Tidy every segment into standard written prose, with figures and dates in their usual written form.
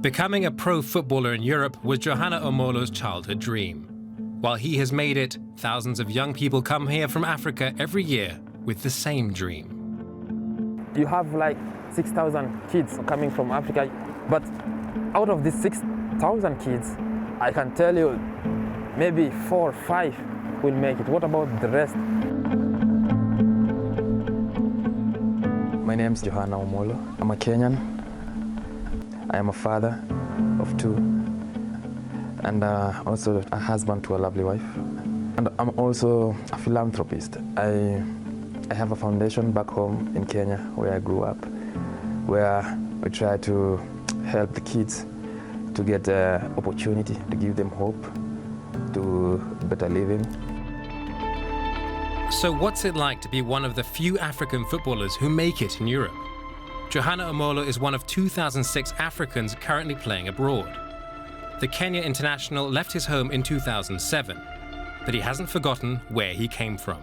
Becoming a pro footballer in Europe was Johanna Omolo's childhood dream. While he has made it, thousands of young people come here from Africa every year with the same dream. You have like 6,000 kids coming from Africa, but out of these 6,000 kids, I can tell you maybe 4 or 5 will make it. What about the rest? My name is Johanna Omolo. I'm a Kenyan. I am a father of 2 and also a husband to a lovely wife. And I'm also a philanthropist. I have a foundation back home in Kenya where I grew up, where we try to help the kids to get opportunity, to give them hope, to better living. So what's it like to be one of the few African footballers who make it in Europe? Johanna Omolo is one of 2006 Africans currently playing abroad. The Kenya international left his home in 2007, but he hasn't forgotten where he came from.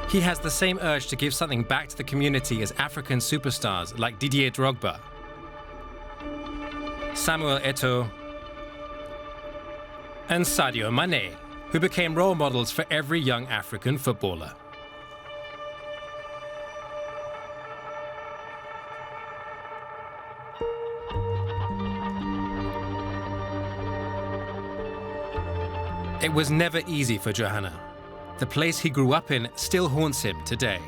He has the same urge to give something back to the community as African superstars like Didier Drogba, Samuel Eto'o, and Sadio Mane, who became role models for every young African footballer. It was never easy for Johanna. The place he grew up in still haunts him today.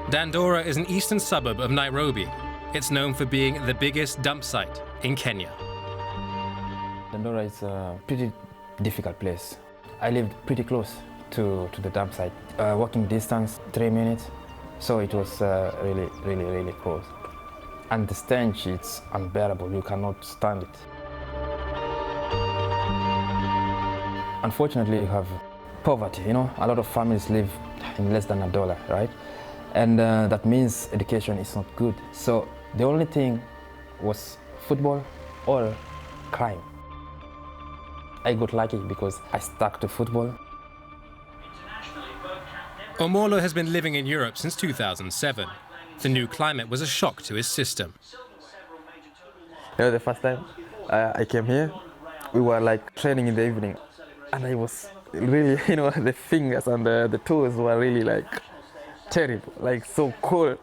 Dandora is an eastern suburb of Nairobi. It's known for being the biggest dump site in Kenya. Dandora is a pretty difficult place. I lived pretty close to the dump site. Walking distance, 3 minutes. So it was really close. And the stench, it's unbearable. You cannot stand it. Unfortunately, you have poverty, you know. A lot of families live in less than $1, right? And that means education is not good. So the only thing was football or crime. I got lucky because I stuck to football. Omolo has been living in Europe since 2007. The new climate was a shock to his system. You know, the first time I came here, we were like training in the evening. And I was really, you know, the fingers and the toes were really like terrible, like so cold.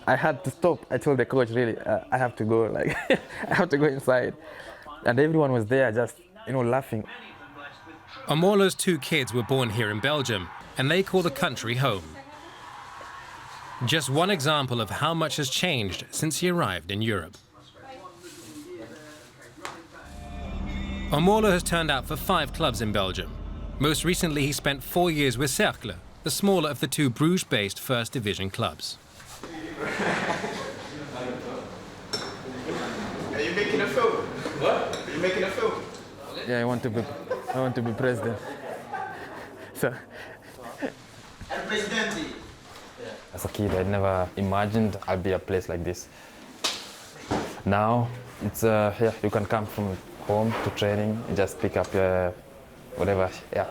I had to stop. I told the coach, really, I have to go, like, I have to go inside. And everyone was there just, you know, laughing. Omolo's 2 kids were born here in Belgium, and they call the country home. Just one example of how much has changed since he arrived in Europe. Omolo has turned out for 5 clubs in Belgium. Most recently, he spent 4 years with Cercle, the smaller of the 2 Bruges-based First Division clubs. Are you making a film? What? Are you making a film? Yeah, I want to be president. So. As a kid, I never imagined I'd be a place like this. Now, it's here, you can come from home to training, you just pick up your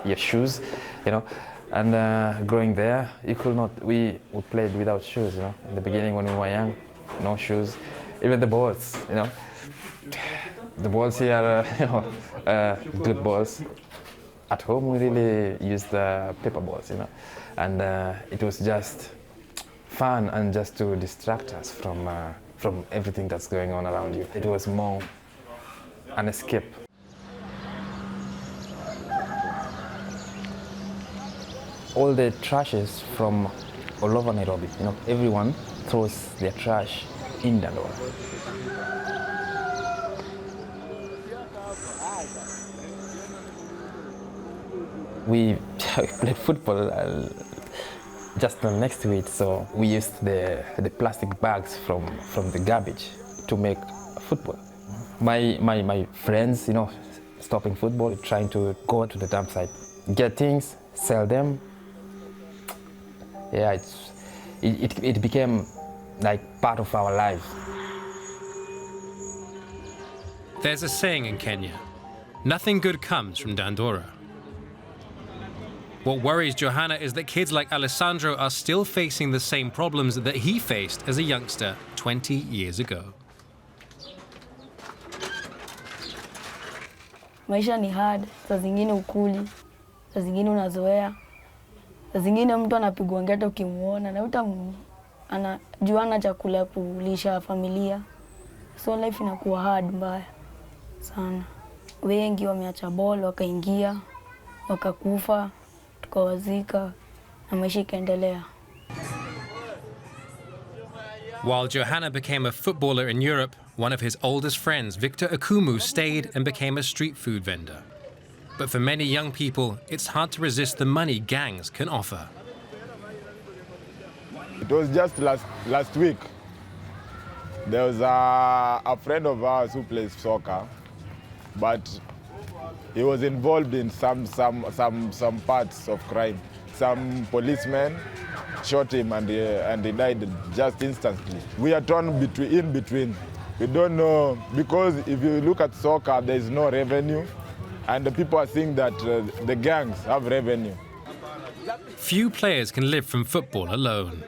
your shoes, you know. And growing there, you could not. We played without shoes, you know. In the beginning, when we were young, no shoes. Even the balls, you know. The balls here, you know, good balls. At home, we really used the paper balls, you know. And it was just fun and just to distract us from everything that's going on around you. It was more an escape. All the trashes from all over Nairobi, you know, everyone throws their trash in Dandora. We played football just next to it, so we used the plastic bags from the garbage to make football. My friends, you know, stopping football, trying to go to the dump site, get things, sell them. Yeah, it became like part of our lives. There's a saying in Kenya, nothing good comes from Dandora. What worries Johanna is that kids like Alessandro are still facing the same problems that he faced as a youngster 20 years ago. Maisha ni hard, saa zingine ukuli, saa zingine unazoea, saa zingine mtu anapigwa ngeta ukimuona na anajua hana chakula kulisha familia. So life inakuwa hard mbaya sana. Wengi wameacha ball, wakaingia, wakakufa, tukawazika na maisha ikaendelea. While Johanna became a footballer in Europe, one of his oldest friends, Victor Akumu, stayed and became a street food vendor. But for many young people, it's hard to resist the money gangs can offer. It was just last week. There was a friend of ours who plays soccer, but he was involved in some parts of crime. Some policemen shot him and he died just instantly. We are torn in between. We don't know, because if you look at soccer, there is no revenue, and the people are saying that the gangs have revenue. Few players can live from football alone.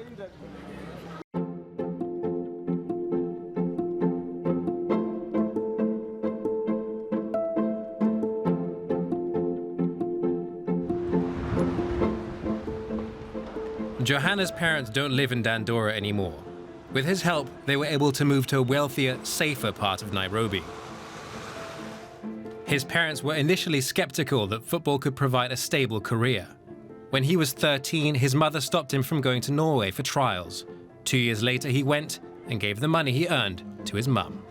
Johanna's parents don't live in Dandora anymore. With his help, they were able to move to a wealthier, safer part of Nairobi. His parents were initially skeptical that football could provide a stable career. When he was 13, his mother stopped him from going to Norway for trials. 2 years later, he went and gave the money he earned to his mum.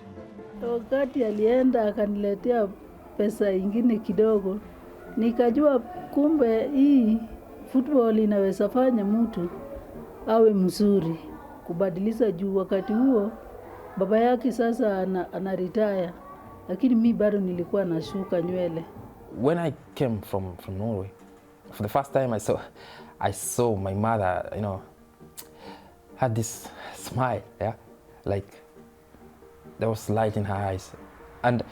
Wakati alienda akaniletea pesa ingine kidogo, nikajua kumbe hii football inaweza fanya mtu awe mzuri, kubadilisha juu wakati huo baba yake sasa anaretire, lakini mimi bado nilikuwa nashuka nywele. When I came from Norway, for the first time I saw my mother, had this smile, yeah, like there was light in her eyes, and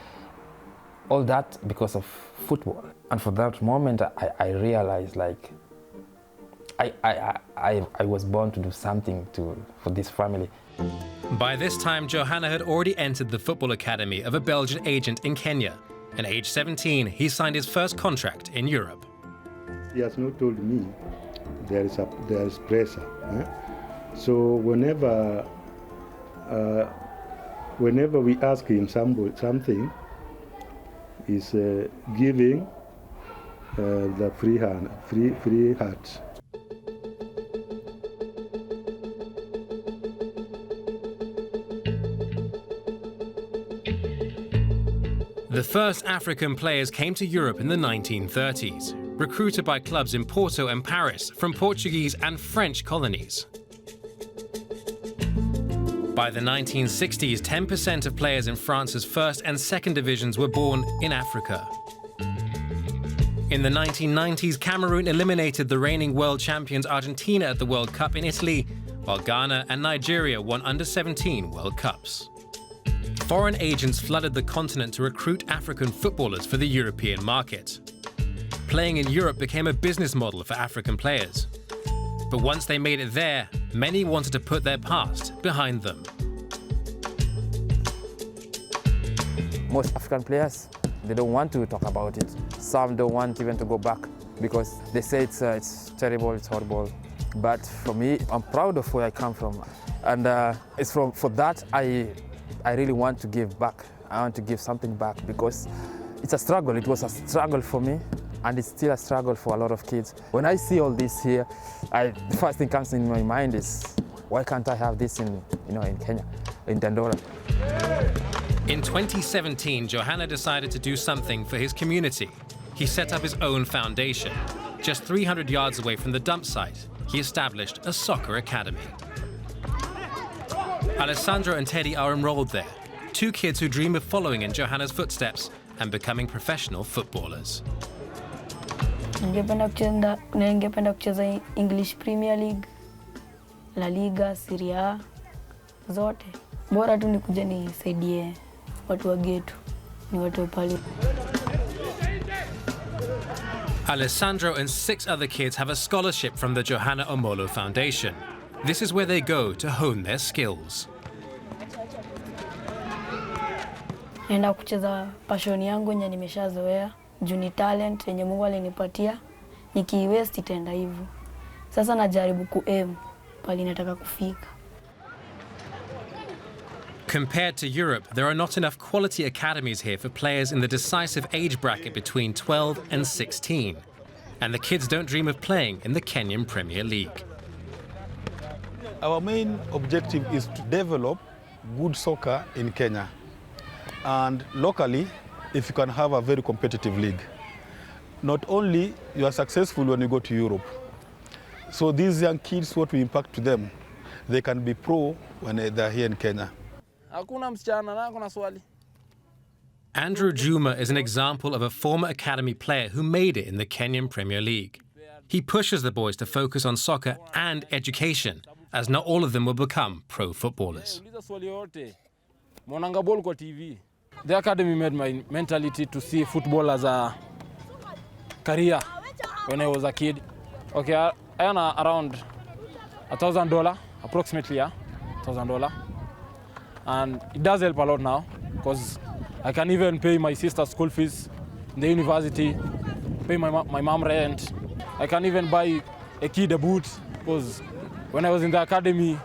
all that because of football. And for that moment, I realized, like, I was born to do something for this family. By this time, Johanna had already entered the football academy of a Belgian agent in Kenya. At age 17, he signed his first contract in Europe. He has not told me there is pressure. So whenever we ask him something, he's giving the free heart. The first African players came to Europe in the 1930s, recruited by clubs in Porto and Paris from Portuguese and French colonies. By the 1960s, 10% of players in France's first and second divisions were born in Africa. In the 1990s, Cameroon eliminated the reigning world champions Argentina at the World Cup in Italy, while Ghana and Nigeria won under-17 World Cups. Foreign agents flooded the continent to recruit African footballers for the European market. Playing in Europe became a business model for African players. But once they made it there, many wanted to put their past behind them. Most African players, they don't want to talk about it. Some don't want even to go back because they say it's terrible, it's horrible. But for me, I'm proud of where I come from. And it's for that I really want to give back. I want to give something back because it's a struggle. It was a struggle for me, and it's still a struggle for a lot of kids. When I see all this here, the first thing comes in my mind is, why can't I have this in Kenya, in Dandora? In 2017, Johanna decided to do something for his community. He set up his own foundation. Just 300 yards away from the dump site, he established a soccer academy. Alessandro and Teddy are enrolled there, two kids who dream of following in Johanna's footsteps and becoming professional footballers. Ningependa kucheza English Premier League, La Liga, Serie A, zote. Bora tu nikuje nisaidie watu wa getu, ni watu pale. Alessandro and 6 other kids have a scholarship from the Johanna Omolo Foundation. This is where they go to hone their skills. naenda kucheza passion yangu yenye nimeshazoea, juu ni talent yenye Mungu alinipatia, nikiiwaste itaenda hivyo. Sasa najaribu kuaim pale nataka kufika. Compared to Europe, there are not enough quality academies here for players in the decisive age bracket between 12 and 16. And the kids don't dream of playing in the Kenyan Premier League. Our main objective is to develop good soccer in Kenya. And locally, if you can have a very competitive league. Not only you are successful when you go to Europe. So these young kids, what we impact to them, they can be pro when they're here in Kenya. Andrew Juma is an example of a former academy player who made it in the Kenyan Premier League. He pushes the boys to focus on soccer and education, as not all of them will become pro footballers. The academy made my mentality to see football as a career when I was a kid. Okay, I earn around $1,000, approximately, yeah, $1,000. And it does help a lot now, because I can even pay my sister's school fees in the university, pay my mom rent. I can even buy a kid a boot, because when I was in the academy,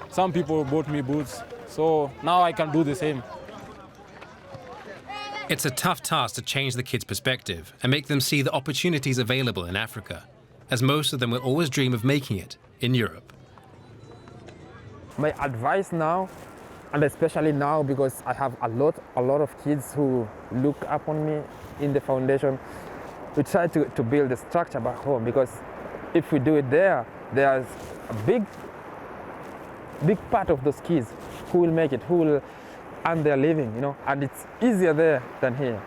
some people bought me boots. So now I can do the same. It's a tough task to change the kids' perspective and make them see the opportunities available in Africa, as most of them will always dream of making it in Europe. My advice now, and especially now because I have a lot of kids who look up on me in the foundation, we try to build a structure back home, because if we do it there, there's a big part of those kids who will make it, who will earn their living, you know, and it's easier there than here.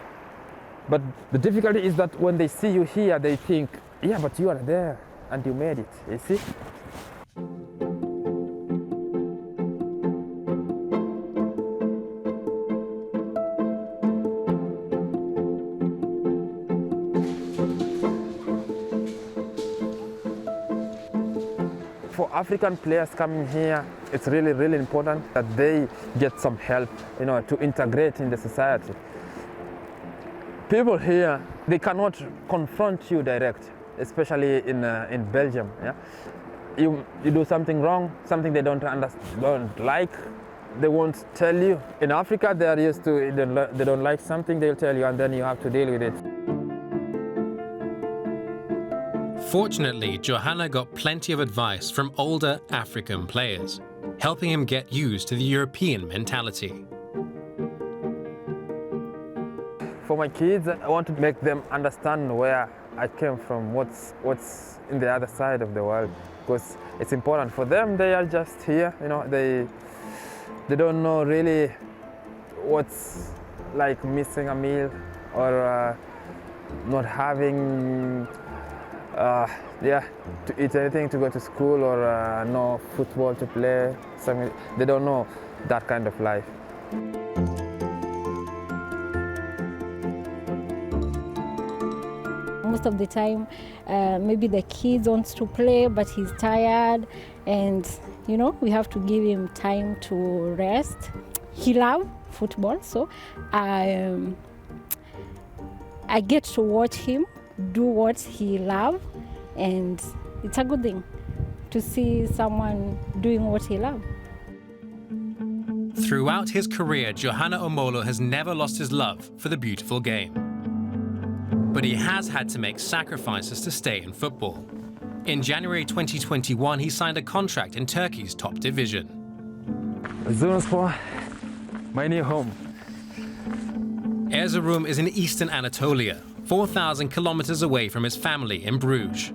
But the difficulty is that when they see you here, they think, yeah, but you are there and you made it, you see? For African players coming here, it's really, really important that they get some help, you know, to integrate in the society. People here, they cannot confront you direct, especially in Belgium. Yeah? You do something wrong, something they don't like, they won't tell you. In Africa, they are used to, they don't like something, they'll tell you, and then you have to deal with it. Fortunately, Johanna got plenty of advice from older African players, helping him get used to the European mentality. For my kids, I want to make them understand where I came from, what's in the other side of the world, because it's important for them. They are just here, you know, they don't know really what's like missing a meal or not having to eat anything, to go to school, or no football to play. Something. They don't know that kind of life. Most of the time, maybe the kid wants to play, but he's tired, and you know, we have to give him time to rest. He loves football, so I get to watch him do what he loves, and it's a good thing to see someone doing what he loves. Throughout his career, Johanna Omolo has never lost his love for the beautiful game. But he has had to make sacrifices to stay in football. In January 2021, he signed a contract in Turkey's top division. Erzurumspor, my new home. Erzurum is in eastern Anatolia, 4,000 kilometers away from his family in Bruges.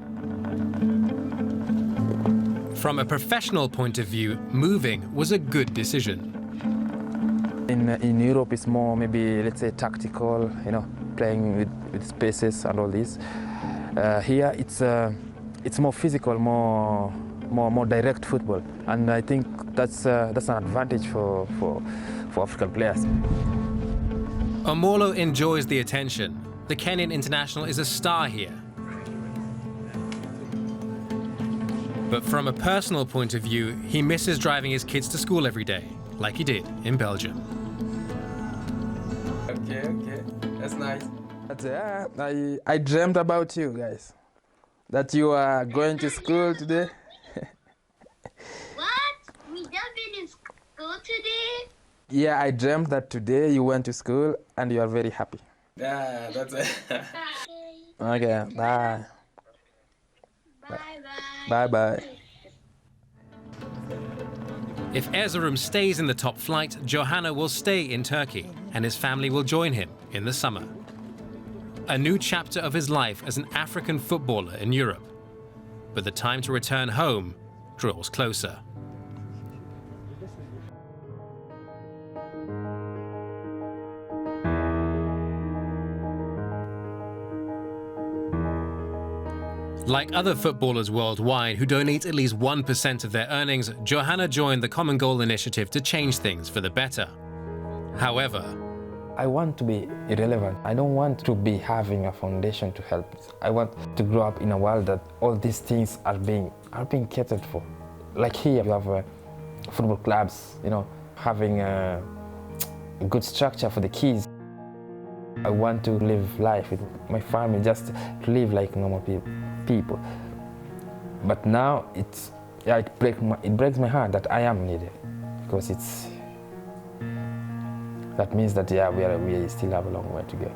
From a professional point of view, moving was a good decision. In Europe, it's more maybe, let's say, tactical, you know, playing with spaces and all this. Here, it's more physical, more direct football, and I think that's an advantage for African players. Omolo enjoys the attention. The Kenyan international is a star here. But from a personal point of view, he misses driving his kids to school every day, like he did in Belgium. Okay, that's nice. But I dreamt about you guys. That you are going to school today. What? We don't been in school today? Yeah, I dreamt that today you went to school and you are very happy. Yeah, that's it. Okay, bye. Bye-bye. If Erzurum stays in the top flight, Johanna will stay in Turkey and his family will join him in the summer. A new chapter of his life as an African footballer in Europe. But the time to return home draws closer. Like other footballers worldwide who donate at least 1% of their earnings, Johanna joined the Common Goal initiative to change things for the better. However, I want to be irrelevant. I don't want to be having a foundation to help. I want to grow up in a world that all these things are being catered for. Like here, you have football clubs, having a good structure for the kids. I want to live life with my family, just to live like normal people. But now it breaks my heart that I am needed, because that means that we still have a long way to go.